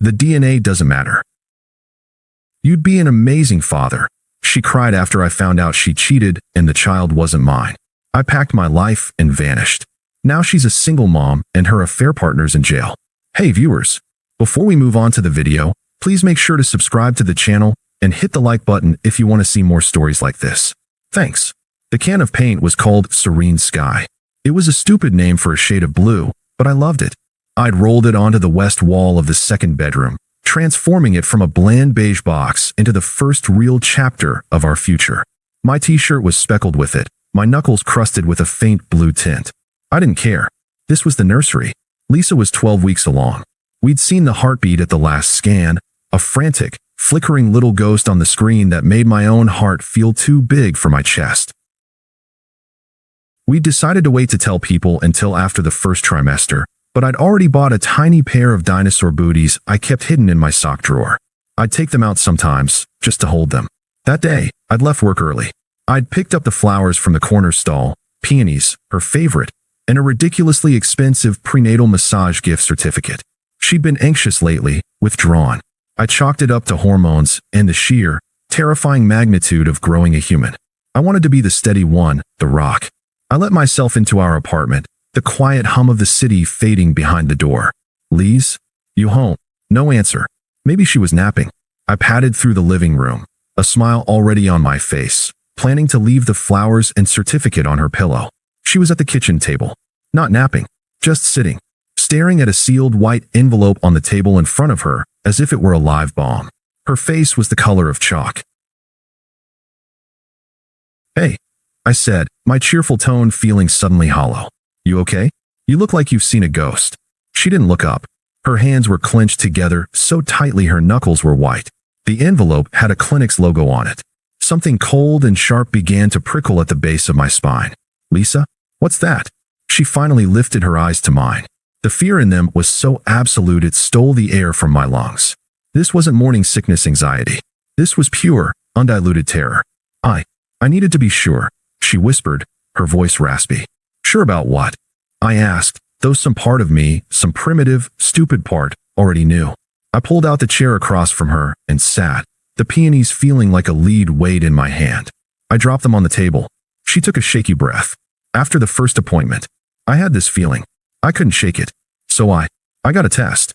The DNA doesn't matter. You'd be an amazing father, she cried after I found out she cheated and the child wasn't mine. I packed my life and vanished. Now she's a single mom and her affair partner's in jail. Hey viewers, before we move on to the video, please make sure to subscribe to the channel and hit the like button if you want to see more stories like this. Thanks. The can of paint was called Serene Sky. It was a stupid name for a shade of blue, but I loved it. I'd rolled it onto the west wall of the second bedroom, transforming it from a bland beige box into the first real chapter of our future. My t-shirt was speckled with it, my knuckles crusted with a faint blue tint. I didn't care. This was the nursery. Lisa was 12 weeks along. We'd seen the heartbeat at the last scan, a frantic, flickering little ghost on the screen that made my own heart feel too big for my chest. We decided to wait to tell people until after the first trimester, but I'd already bought a tiny pair of dinosaur booties I kept hidden in my sock drawer. I'd take them out sometimes, just to hold them. That day, I'd left work early. I'd picked up the flowers from the corner stall, peonies, her favorite, and a ridiculously expensive prenatal massage gift certificate. She'd been anxious lately, withdrawn. I chalked it up to hormones and the sheer, terrifying magnitude of growing a human. I wanted to be the steady one, the rock. I let myself into our apartment, the quiet hum of the city fading behind the door. Lise? You home? No answer. Maybe she was napping. I padded through the living room, a smile already on my face, planning to leave the flowers and certificate on her pillow. She was at the kitchen table. Not napping, just sitting, staring at a sealed white envelope on the table in front of her, as if it were a live bomb. Her face was the color of chalk. Hey, I said, my cheerful tone feeling suddenly hollow. You okay? You look like you've seen a ghost. She didn't look up. Her hands were clenched together so tightly her knuckles were white. The envelope had a clinic's logo on it. Something cold and sharp began to prickle at the base of my spine. Lisa? What's that? She finally lifted her eyes to mine. The fear in them was so absolute it stole the air from my lungs. This wasn't morning sickness anxiety. This was pure, undiluted terror. I needed to be sure, she whispered, her voice raspy. Sure about what? I asked, though some part of me, some primitive, stupid part, already knew. I pulled out the chair across from her and sat, the peonies feeling like a lead weight in my hand. I dropped them on the table. She took a shaky breath. After the first appointment, I had this feeling. I couldn't shake it. So I got a test.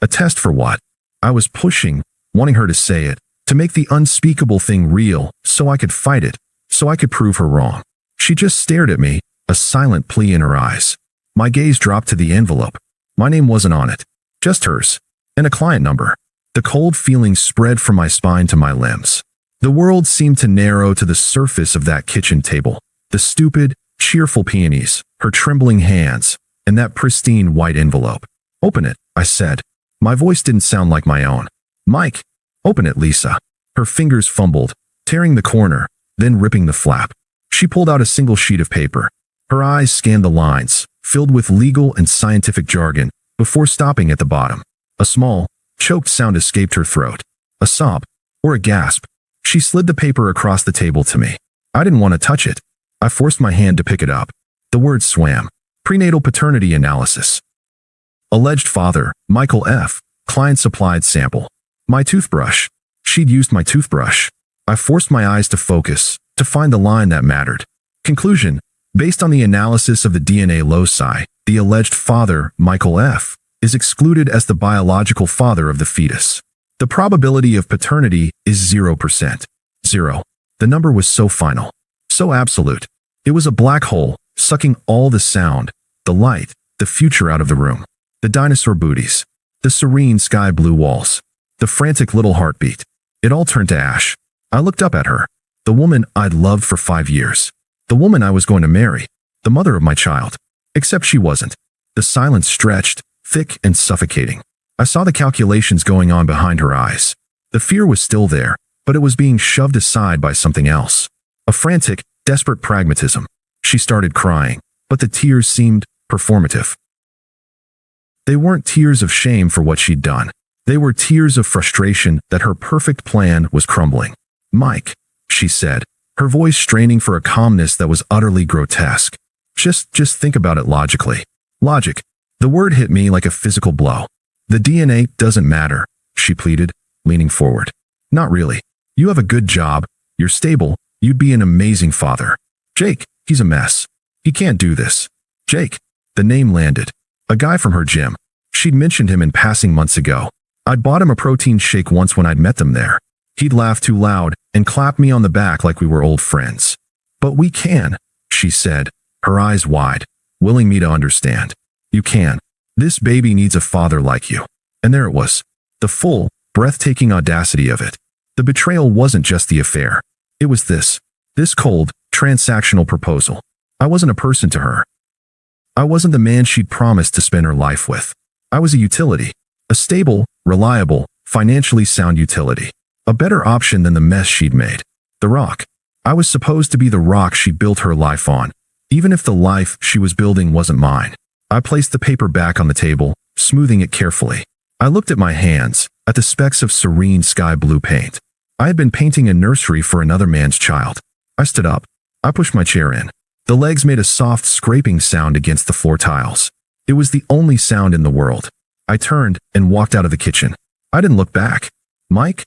A test for what? I was pushing, wanting her to say it, to make the unspeakable thing real, so I could fight it, so I could prove her wrong. She just stared at me, a silent plea in her eyes. My gaze dropped to the envelope. My name wasn't on it, just hers, and a client number. The cold feeling spread from my spine to my limbs. The world seemed to narrow to the surface of that kitchen table. The stupid, cheerful peonies, her trembling hands, and that pristine white envelope. Open it, I said. My voice didn't sound like my own. Mike, open it, Lisa. Her fingers fumbled, tearing the corner, then ripping the flap. She pulled out a single sheet of paper. Her eyes scanned the lines, filled with legal and scientific jargon, before stopping at the bottom. A small, choked sound escaped her throat. A sob, or a gasp. She slid the paper across the table to me. I didn't want to touch it. I forced my hand to pick it up. The words swam. Prenatal paternity analysis. Alleged father, Michael F. Client supplied sample. My toothbrush. She'd used my toothbrush. I forced my eyes to focus, to find the line that mattered. Conclusion. Based on the analysis of the DNA loci, the alleged father, Michael F., is excluded as the biological father of the fetus. The probability of paternity is 0%. 0. The number was so final. So absolute. It was a black hole, sucking all the sound, the light, the future out of the room. The dinosaur booties. The serene sky blue walls. The frantic little heartbeat. It all turned to ash. I looked up at her. The woman I'd loved for 5 years. The woman I was going to marry. The mother of my child. Except she wasn't. The silence stretched, thick and suffocating. I saw the calculations going on behind her eyes. The fear was still there, but it was being shoved aside by something else. A frantic, desperate pragmatism. She started crying, but the tears seemed performative. They weren't tears of shame for what she'd done. They were tears of frustration that her perfect plan was crumbling. Mike, she said, her voice straining for a calmness that was utterly grotesque. Just think about it logically. Logic. The word hit me like a physical blow. The DNA doesn't matter, she pleaded, leaning forward. Not really. You have a good job, you're stable, you'd be an amazing father. Jake, he's a mess. He can't do this. Jake. The name landed. A guy from her gym. She'd mentioned him in passing months ago. I'd bought him a protein shake once when I'd met them there. He'd laugh too loud and clap me on the back like we were old friends. But we can, she said, her eyes wide, willing me to understand. You can. This baby needs a father like you. And there it was. The full, breathtaking audacity of it. The betrayal wasn't just the affair. It was this cold, transactional proposal. I wasn't a person to her. I wasn't the man she'd promised to spend her life with. I was a utility. A stable, reliable, financially sound utility. A better option than the mess she'd made. The rock. I was supposed to be the rock she built her life on, even if the life she was building wasn't mine. I placed the paper back on the table, smoothing it carefully. I looked at my hands, at the specks of serene sky blue paint. I had been painting a nursery for another man's child. I stood up. I pushed my chair in. The legs made a soft scraping sound against the floor tiles. It was the only sound in the world. I turned and walked out of the kitchen. I didn't look back. Mike,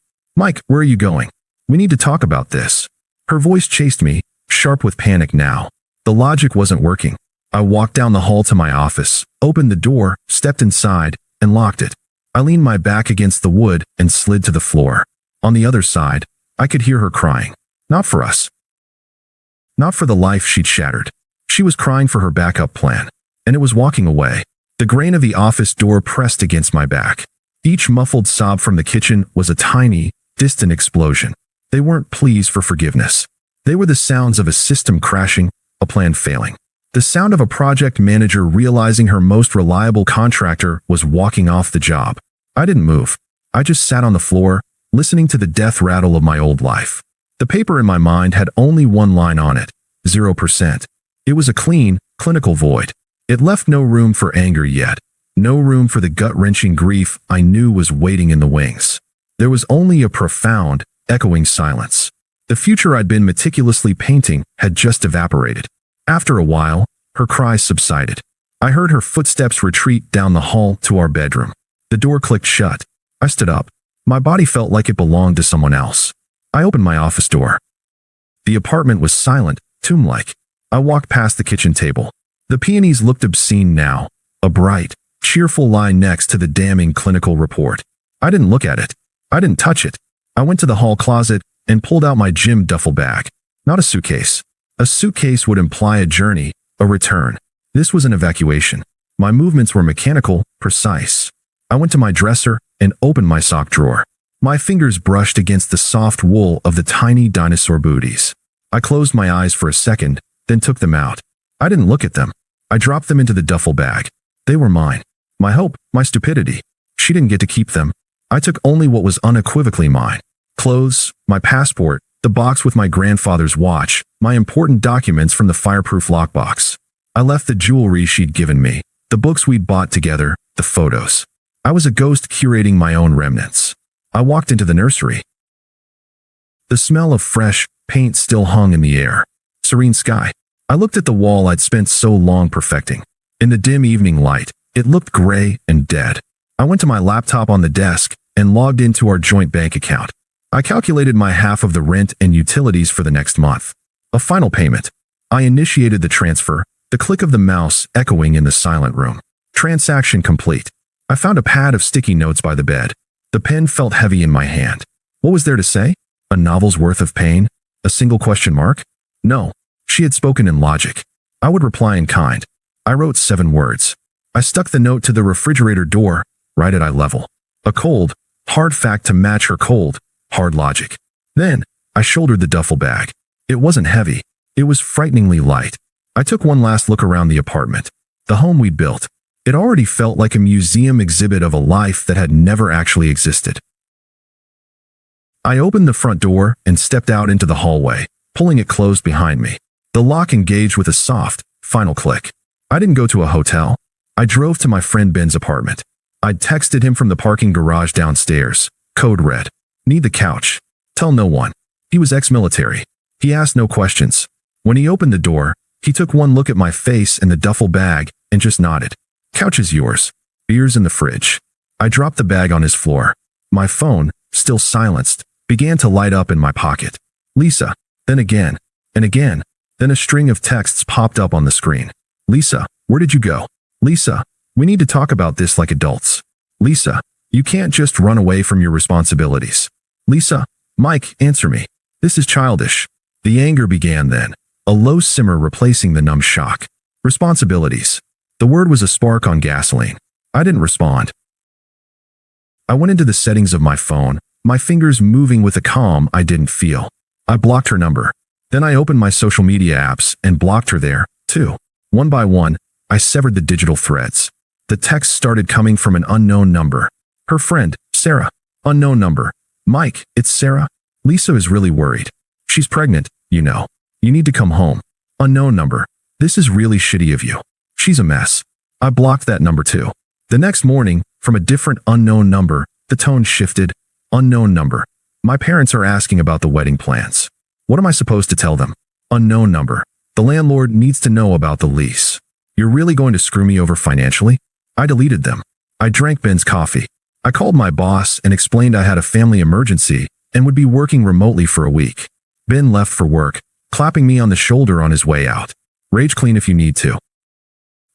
where are you going? We need to talk about this. Her voice chased me, sharp with panic now. The logic wasn't working. I walked down the hall to my office, opened the door, stepped inside, and locked it. I leaned my back against the wood and slid to the floor. On the other side, I could hear her crying. Not for us. Not for the life she'd shattered. She was crying for her backup plan, and it was walking away. The grain of the office door pressed against my back. Each muffled sob from the kitchen was a tiny, distant explosion. They weren't pleas for forgiveness. They were the sounds of a system crashing, a plan failing. The sound of a project manager realizing her most reliable contractor was walking off the job. I didn't move. I just sat on the floor, listening to the death rattle of my old life. The paper in my mind had only one line on it, 0%. It was a clean, clinical void. It left no room for anger yet, no room for the gut-wrenching grief I knew was waiting in the wings. There was only a profound, echoing silence. The future I'd been meticulously painting had just evaporated. After a while, her cries subsided. I heard her footsteps retreat down the hall to our bedroom. The door clicked shut. I stood up. My body felt like it belonged to someone else. I opened my office door. The apartment was silent, tomb-like. I walked past the kitchen table. The peonies looked obscene now, a bright, cheerful line next to the damning clinical report. I didn't look at it. I didn't touch it. I went to the hall closet and pulled out my gym duffel bag. Not a suitcase. A suitcase would imply a journey, a return. This was an evacuation. My movements were mechanical, precise. I went to my dresser and opened my sock drawer. My fingers brushed against the soft wool of the tiny dinosaur booties. I closed my eyes for a second, then took them out. I didn't look at them. I dropped them into the duffel bag. They were mine. My hope, my stupidity. She didn't get to keep them. I took only what was unequivocally mine. Clothes, my passport, the box with my grandfather's watch, my important documents from the fireproof lockbox. I left the jewelry she'd given me, the books we'd bought together, the photos. I was a ghost curating my own remnants. I walked into the nursery. The smell of fresh paint still hung in the air. Serene sky. I looked at the wall I'd spent so long perfecting. In the dim evening light, it looked gray and dead. I went to my laptop on the desk and logged into our joint bank account. I calculated my half of the rent and utilities for the next month. A final payment. I initiated the transfer, the click of the mouse echoing in the silent room. Transaction complete. I found a pad of sticky notes by the bed. The pen felt heavy in my hand. What was there to say? A novel's worth of pain? A single question mark? No. She had spoken in logic. I would reply in kind. I wrote 7 words. I stuck the note to the refrigerator door, right at eye level. A cold, hard fact to match her cold, hard logic. Then, I shouldered the duffel bag. It wasn't heavy. It was frighteningly light. I took one last look around the apartment. The home we'd built. It already felt like a museum exhibit of a life that had never actually existed. I opened the front door and stepped out into the hallway, pulling it closed behind me. The lock engaged with a soft, final click. I didn't go to a hotel. I drove to my friend Ben's apartment. I'd texted him from the parking garage downstairs. Code red. Need the couch. Tell no one. He was ex-military. He asked no questions. When he opened the door, he took one look at my face and the duffel bag and just nodded. Couch is yours. Beer's in the fridge. I dropped the bag on his floor. My phone, still silenced, began to light up in my pocket. Lisa. Then again. And again. Then a string of texts popped up on the screen. Lisa, where did you go? Lisa, we need to talk about this like adults. Lisa, you can't just run away from your responsibilities. Lisa, Mike, answer me. This is childish. The anger began then, a low simmer replacing the numb shock. Responsibilities. The word was a spark on gasoline. I didn't respond. I went into the settings of my phone, my fingers moving with a calm I didn't feel. I blocked her number. Then I opened my social media apps and blocked her there, too. One by one, I severed the digital threads. The texts started coming from an unknown number. Her friend, Sarah. Unknown number. Mike, it's Sarah. Lisa is really worried. She's pregnant, you know. You need to come home. Unknown number. This is really shitty of you. She's a mess. I blocked that number too. The next morning, from a different unknown number, the tone shifted. Unknown number. My parents are asking about the wedding plans. What am I supposed to tell them? Unknown number. The landlord needs to know about the lease. You're really going to screw me over financially? I deleted them. I drank Ben's coffee. I called my boss and explained I had a family emergency and would be working remotely for a week. Ben left for work, clapping me on the shoulder on his way out. Rage clean if you need to.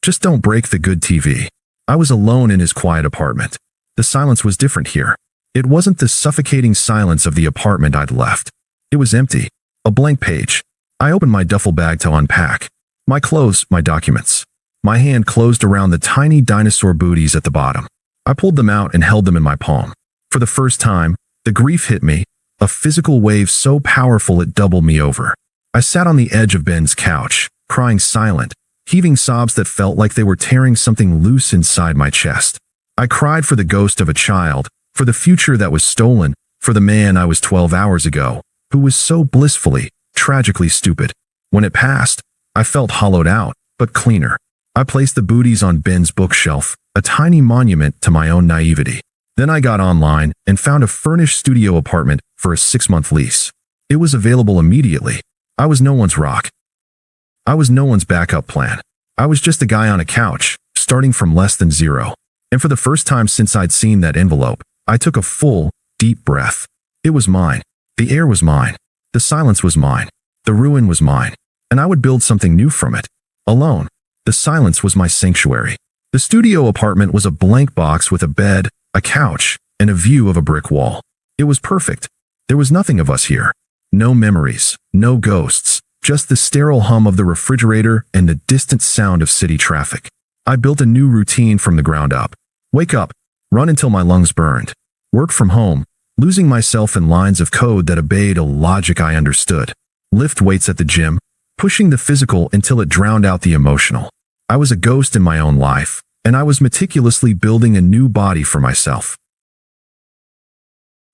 Just don't break the good TV. I was alone in his quiet apartment. The silence was different here. It wasn't the suffocating silence of the apartment I'd left. It was empty. A blank page. I opened my duffel bag to unpack. My clothes, my documents. My hand closed around the tiny dinosaur booties at the bottom. I pulled them out and held them in my palm. For the first time, the grief hit me, a physical wave so powerful it doubled me over. I sat on the edge of Ben's couch, crying silent, heaving sobs that felt like they were tearing something loose inside my chest. I cried for the ghost of a child, for the future that was stolen, for the man I was 12 hours ago, who was so blissfully, tragically stupid. When it passed, I felt hollowed out, but cleaner. I placed the booties on Ben's bookshelf, a tiny monument to my own naivety. Then I got online and found a furnished studio apartment for a 6-month lease. It was available immediately. I was no one's rock. I was no one's backup plan. I was just a guy on a couch, starting from less than zero. And for the first time since I'd seen that envelope, I took a full, deep breath. It was mine. The air was mine. The silence was mine. The ruin was mine. And I would build something new from it. Alone. The silence was my sanctuary. The studio apartment was a blank box with a bed, a couch, and a view of a brick wall. It was perfect. There was nothing of us here. No memories, no ghosts, just the sterile hum of the refrigerator and the distant sound of city traffic. I built a new routine from the ground up. Wake up, run until my lungs burned. Work from home, losing myself in lines of code that obeyed a logic I understood. Lift weights at the gym, pushing the physical until it drowned out the emotional. I was a ghost in my own life, and I was meticulously building a new body for myself.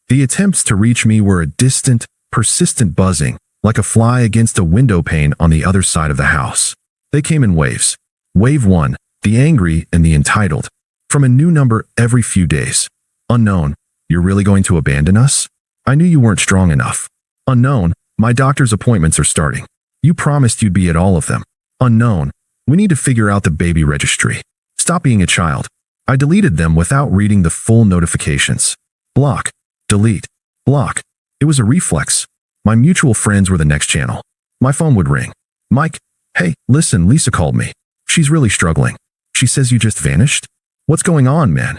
The attempts to reach me were a distant, persistent buzzing, like a fly against a window pane on the other side of the house. They came in waves. Wave 1, the angry and the entitled. From a new number every few days. Unknown, you're really going to abandon us? I knew you weren't strong enough. Unknown, my doctor's appointments are starting. You promised you'd be at all of them. Unknown, we need to figure out the baby registry. Stop being a child. I deleted them without reading the full notifications. Block. Delete. Block. It was a reflex. My mutual friends were the next channel. My phone would ring. Mike, hey, listen, Lisa called me. She's really struggling. She says you just vanished? What's going on, man?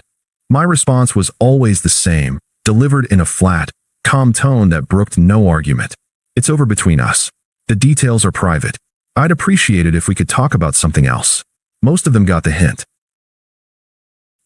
My response was always the same, delivered in a flat, calm tone that brooked no argument. It's over between us. The details are private. I'd appreciate it if we could talk about something else. Most of them got the hint.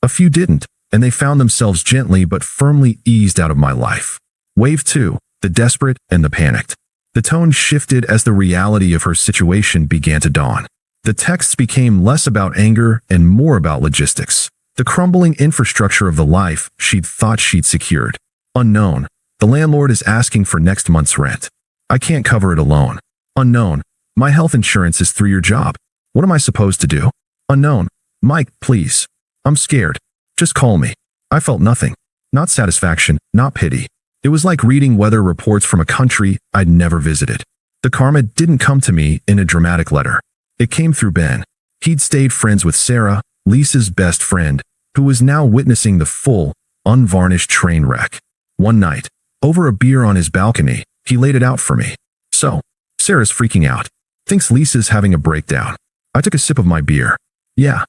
A few didn't, and they found themselves gently but firmly eased out of my life. Wave 2, the desperate and the panicked. The tone shifted as the reality of her situation began to dawn. The texts became less about anger and more about logistics. The crumbling infrastructure of the life she'd thought she'd secured. Unknown, the landlord is asking for next month's rent. I can't cover it alone. Unknown, my health insurance is through your job. What am I supposed to do? Unknown, Mike, please. I'm scared. Just call me. I felt nothing. Not satisfaction, not pity. It was like reading weather reports from a country I'd never visited. The karma didn't come to me in a dramatic letter. It came through Ben. He'd stayed friends with Sarah, Lisa's best friend, who was now witnessing the full, unvarnished train wreck. One night, over a beer on his balcony, he laid it out for me. So, Sarah's freaking out. Thinks Lisa's having a breakdown. I took a sip of my beer. Yeah.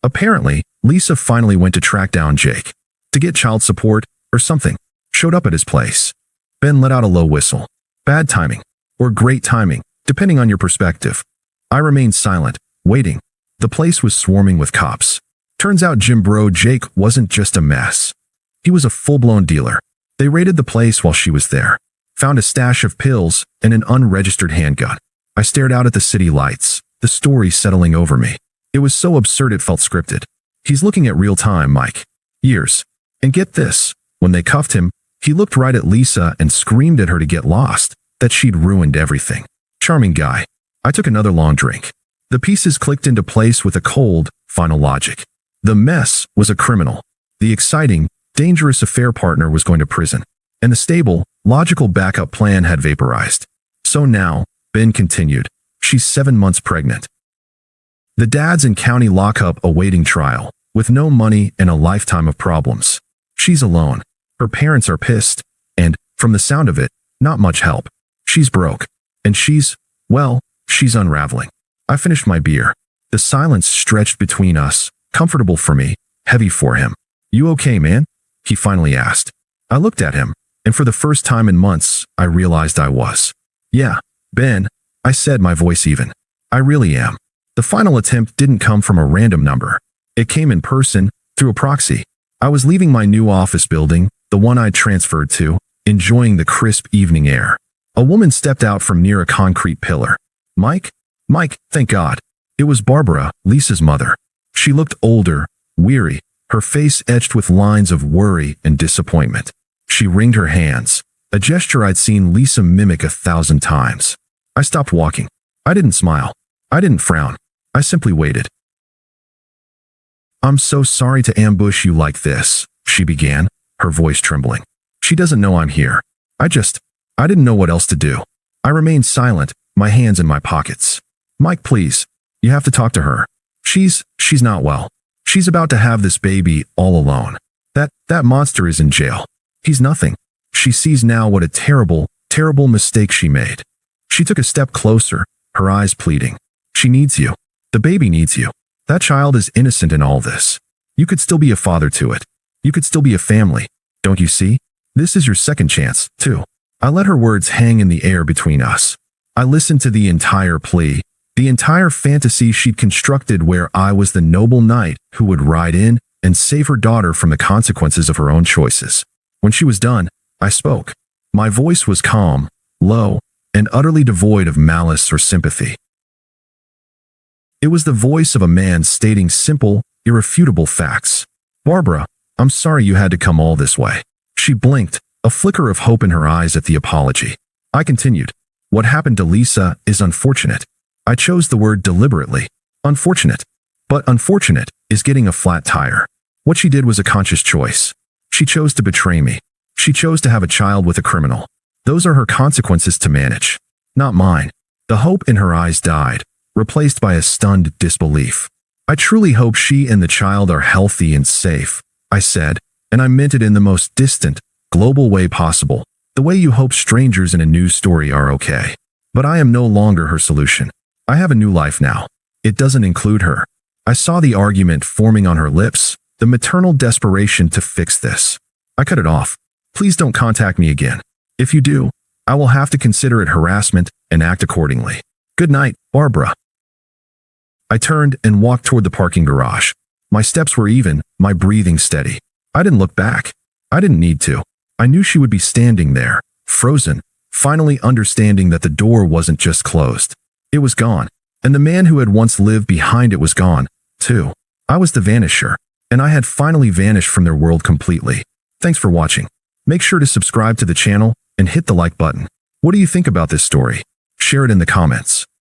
Apparently, Lisa finally went to track down Jake. To get child support, or something. Showed up at his place. Ben let out a low whistle. Bad timing. Or great timing, depending on your perspective. I remained silent, waiting. The place was swarming with cops. Turns out Jim Bro Jake wasn't just a mess. He was a full-blown dealer. They raided the place while she was there. Found a stash of pills and an unregistered handgun. I stared out at the city lights, the story settling over me. It was so absurd it felt scripted. He's looking at real time, Mike. Years. And get this, when they cuffed him, he looked right at Lisa and screamed at her to get lost, that she'd ruined everything. Charming guy. I took another long drink. The pieces clicked into place with a cold, final logic. The mess was a criminal. The exciting, dangerous affair partner was going to prison. And the stable, logical backup plan had vaporized. So now, Ben continued, she's 7 months pregnant. The dad's in county lockup awaiting trial, with no money and a lifetime of problems. She's alone. Her parents are pissed, and, from the sound of it, not much help. She's broke. And she's unraveling. I finished my beer. The silence stretched between us, comfortable for me, heavy for him. You okay, man? He finally asked. I looked at him, and for the first time in months, I realized I was. Yeah, Ben, I said, my voice even. I really am. The final attempt didn't come from a random number. It came in person, through a proxy. I was leaving my new office building, the one I'd transferred to, enjoying the crisp evening air. A woman stepped out from near a concrete pillar. Mike, thank God. It was Barbara, Lisa's mother. She looked older, weary, her face etched with lines of worry and disappointment. She wringed her hands, a gesture I'd seen Lisa mimic 1,000 times. I stopped walking. I didn't smile. I didn't frown. I simply waited. I'm so sorry to ambush you like this, she began, her voice trembling. She doesn't know I'm here. I didn't know what else to do. I remained silent, my hands in my pockets. Mike, please. You have to talk to her. She's not well. She's about to have this baby all alone. That monster is in jail. He's nothing. She sees now what a terrible, terrible mistake she made. She took a step closer, her eyes pleading. She needs you. The baby needs you. That child is innocent in all this. You could still be a father to it. You could still be a family. Don't you see? This is your second chance, too. I let her words hang in the air between us. I listened to the entire plea, the entire fantasy she'd constructed where I was the noble knight who would ride in and save her daughter from the consequences of her own choices. When she was done, I spoke. My voice was calm, low, and utterly devoid of malice or sympathy. It was the voice of a man stating simple, irrefutable facts. Barbara, I'm sorry you had to come all this way. She blinked, a flicker of hope in her eyes at the apology. I continued. What happened to Lisa is unfortunate. I chose the word deliberately. Unfortunate. But unfortunate is getting a flat tire. What she did was a conscious choice. She chose to betray me. She chose to have a child with a criminal. Those are her consequences to manage. Not mine. The hope in her eyes died, replaced by a stunned disbelief. I truly hope she and the child are healthy and safe, I said, and I meant it in the most distant, global way possible, the way you hope strangers in a news story are okay. But I am no longer her solution. I have a new life now. It doesn't include her. I saw the argument forming on her lips, the maternal desperation to fix this. I cut it off. Please don't contact me again. If you do, I will have to consider it harassment and act accordingly. Good night, Barbara. I turned and walked toward the parking garage. My steps were even, my breathing steady. I didn't look back. I didn't need to. I knew she would be standing there, frozen, finally understanding that the door wasn't just closed. It was gone, and the man who had once lived behind it was gone, too. I was the vanisher, and I had finally vanished from their world completely. Thanks for watching. Make sure to subscribe to the channel and hit the like button. What do you think about this story? Share it in the comments.